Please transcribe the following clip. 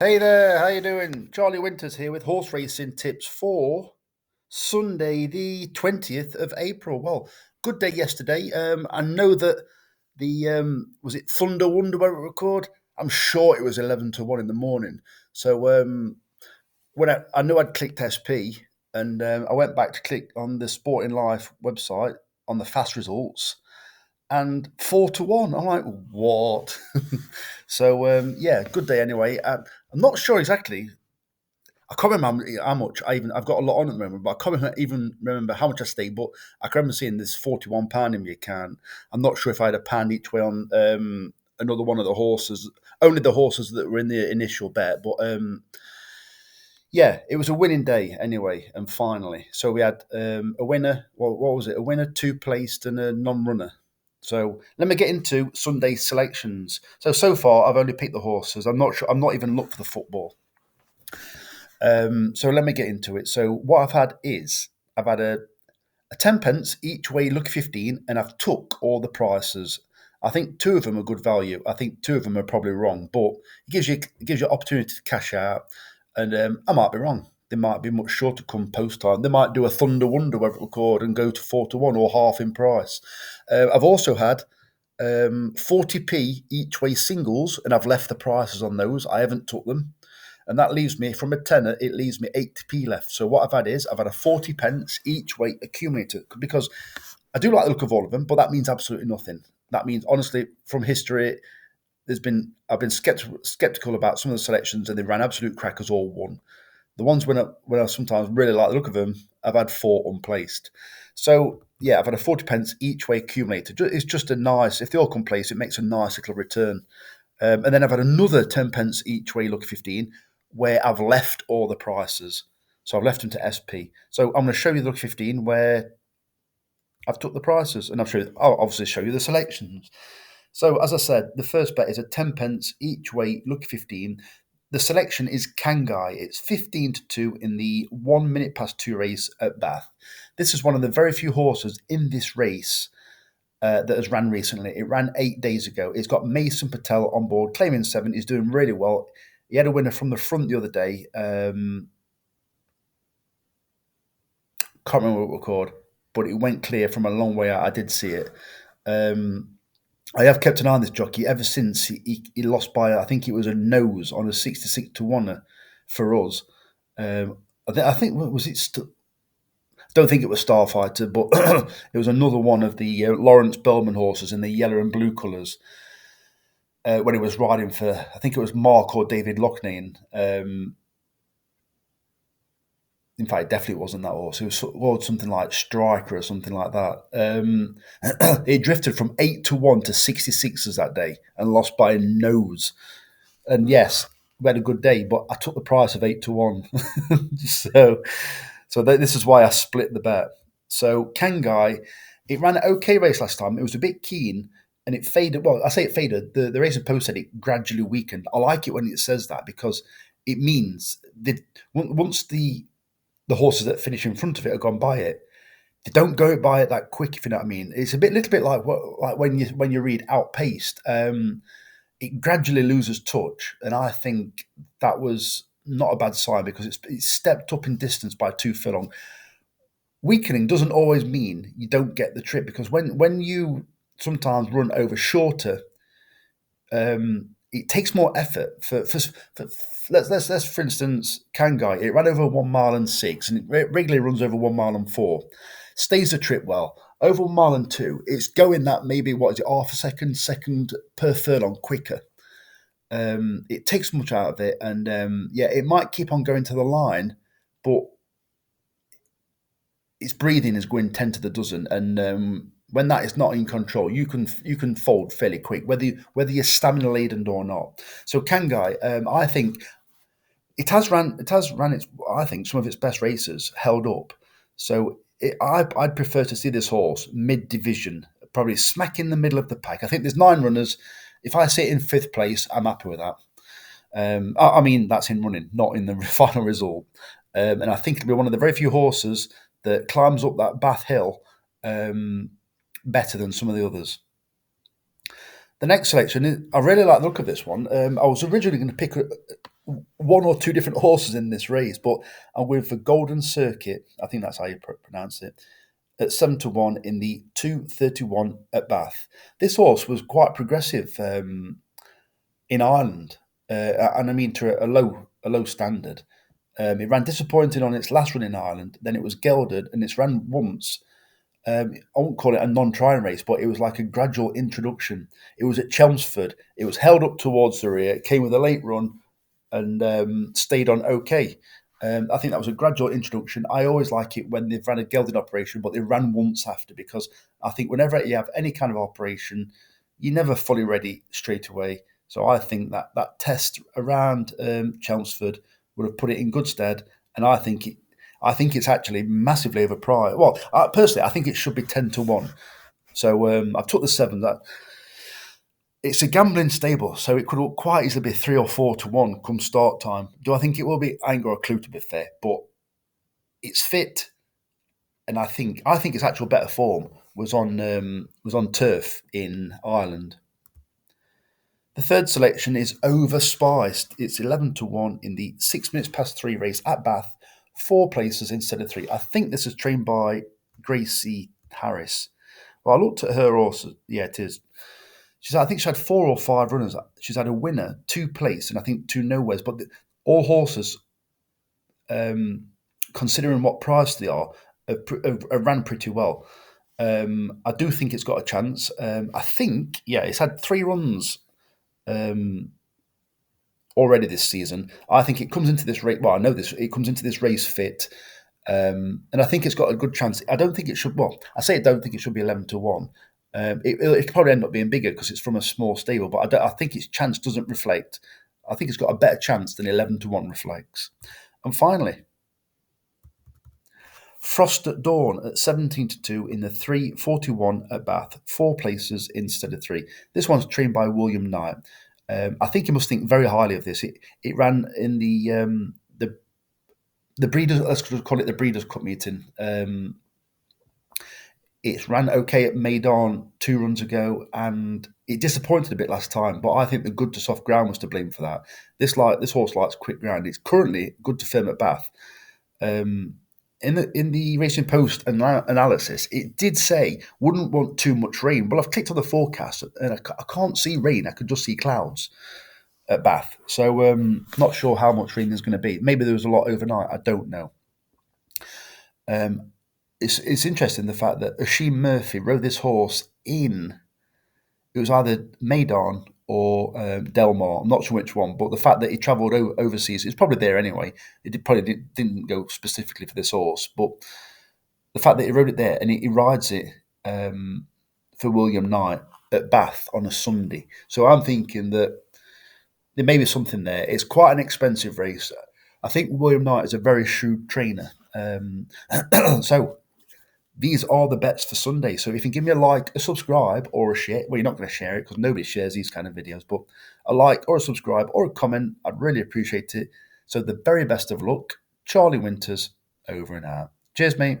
Hey there, how you doing? Charlie Winters here with horse racing tips for Sunday, the 20th of April. Well, good day yesterday. I know that the was it Thunder Wonder where it record? I'm sure it was 11 to 1 in the morning. So when I knew I'd clicked SP and I went back to click on the Sporting Life website on the fast results and 4 to 1. I'm like, what? So yeah, good day anyway. I'm not sure exactly. I can't remember how much I've got a lot on at the moment, but I can't even remember how much I stayed. But I can remember seeing this £41 in my account. I'm not sure if I had a pound each way on another one of the horses, only the horses that were in the initial bet. But yeah, it was a winning day anyway. And finally, so we had a winner. Well, what was it? A winner, two placed, and a non-runner. So let me get into Sunday's selections. So far, I've only picked the horses. I'm not sure. I'm not even looked for the football. So let me get into it. So what I've had is I've had a 10 pence each way, look 15, and I've took all the prices. I think two of them are good value. I think two of them are probably wrong, but it gives you opportunity to cash out. And I might be wrong. They might be much shorter come post time. They might do a Thunder Wonder, whatever it's called, and go to 4 to 1 or half in price. I've also had 40p each way singles, and I've left the prices on those. I haven't took them. And that leaves me, from a tenner, it leaves me 80p left. So what I've had is I've had a 40 pence each way accumulated because I do like the look of all of them, but that means absolutely nothing. That means, honestly, from history, I've been skeptical about some of the selections, and they ran absolute crackers all won. The ones when I sometimes really like the look of them, I've had four unplaced. So yeah, I've had a 40 pence each way accumulated. It's just a nice, if they all come placed, it makes a nice little return. And then I've had another 10 pence each way, look 15, where I've left all the prices. So I've left them to SP. So I'm going to show you the look 15 where I've took the prices, and I'll obviously show you the selections. So as I said, the first bet is a 10 pence each way, look 15. The selection is Kangai. It's 15 to 2 in the 1 minute past 2 race at Bath. This is one of the very few horses in this race that has ran recently. It ran 8 days ago. It's got Mason Patel on board, claiming seven. He's doing really well. He had a winner from the front the other day. Can't remember what it was called, but it went clear from a long way out. I did see it. Um, I have kept an eye on this jockey ever since he lost by, I think it was a nose on a 66 to 1 for us. I think, was it? Don't think it was Starfighter, but it was another one of the Lawrence Bellman horses in the yellow and blue colours when he was riding for, I think it was Mark or David Loughnane. In fact, it definitely wasn't that horse. It was something like Striker or something like that. It drifted from 8 to 1 to 66s that day and lost by a nose. And yes, we had a good day, but I took the price of 8 to 1. This is why I split the bet. So Kangai, it ran an okay race last time. It was a bit keen and it faded. Well, I say it faded. The racing post said it gradually weakened. I like it when it says that because it means that once the horses that finish in front of it have gone by it, they don't go by it that quick. If you know what I mean, it's a little bit like when you read outpaced. It gradually loses touch, and I think that was not a bad sign because it's stepped up in distance by 2 furlong. Weakening doesn't always mean you don't get the trip because when you sometimes run over shorter, it takes more effort for let's for instance Kangai. It ran over 1 mile and 6, and it regularly runs over 1 mile and 4. Stays the trip well. Over 1 mile and 2, it's going that maybe what is it, half a second per furlong quicker. It takes much out of it, and yeah, it might keep on going to the line, but its breathing is going 10 to the dozen, and when that is not in control, you can fold fairly quick, whether you're stamina laden or not. So Kangai, I think it has ran its, I think, some of its best races held up. So I'd prefer to see this horse mid division, probably smack in the middle of the pack. I think there's 9 runners. If I sit in fifth place, I'm happy with that. I mean, that's in running, not in the final result. And I think it'll be one of the very few horses that climbs up that Bath Hill better than some of the others. The next selection, I really like the look of this one. I was originally going to pick one or two different horses in this race, but I'm with the Golden Circuit. I think that's how you pronounce it. At 7-1 in the 2:31 at Bath. This horse was quite progressive in Ireland, and I mean to a low standard. It ran disappointing on its last run in Ireland. Then it was gelded, and it's ran once. I won't call it a non-trying race, but it was like a gradual introduction. It was at Chelmsford. It was held up towards the rear. It came with a late run and stayed on okay. I think that was a gradual introduction. I always like it when they've ran a gelded operation, but they ran once after, because I think whenever you have any kind of operation, you're never fully ready straight away. So I think that that test around Chelmsford would have put it in good stead, and I think it's actually massively overpriced. Well, personally, I think it should be 10-1. So I've took the seven. That it's a gambling stable, so it could quite easily be 3 or 4-1 come start time. Do I think it will be? I ain't got a clue, to be fair, but it's fit, and I think its actual better form was on turf in Ireland. The third selection is Overspiced. It's 11-1 in the 6 minutes past three race at Bath, four places instead of three. I think this is trained by Gracie Harris. Well, I looked at her horse. Yeah, it is. I think she had 4 or 5 runners. She's had a winner, two place, and I think two nowheres. But all horses, considering what price they are, have ran pretty well. I do think it's got a chance. I think, yeah, it's had 3 runs already this season. I think it comes into this race. Well, I know this. It comes into this race fit, and I think it's got a good chance. I don't think it should. Well, I say I don't think it should be 11-1. It could probably end up being bigger because it's from a small stable, but I think its chance doesn't reflect. I think it's got a better chance than 11-1 reflects. And finally, Frost at Dawn at 17-2 in the 3:41 at Bath, four places instead of three. This one's trained by William Knight. I think you must think very highly of this. It ran in the breeders. Let's call it the Breeders' Cup meeting. It ran okay at Maidan 2 runs ago, and it disappointed a bit last time. But I think the good to soft ground was to blame for that. This horse likes quick ground. It's currently good to firm at Bath. In the Racing Post analysis, it did say wouldn't want too much rain. Well, I've clicked on the forecast and I can't see rain. I could just see clouds at Bath. So not sure how much rain there's going to be. Maybe there was a lot overnight. I don't know. It's interesting the fact that Oisin Murphy rode this horse in. It was either Maidan or Delmar. I'm not sure which one, but the fact that he travelled overseas, it's probably there anyway. Probably didn't go specifically for this horse, but the fact that he rode it there and he rides it for William Knight at Bath on a Sunday. So I'm thinking that there may be something there. It's quite an expensive race. I think William Knight is a very shrewd trainer. So these are the bets for Sunday. So if you can give me a like, a subscribe, or a share, well, you're not going to share it because nobody shares these kind of videos, but a like or a subscribe or a comment, I'd really appreciate it. So the very best of luck. Charlie Winters, over and out. Cheers, mate.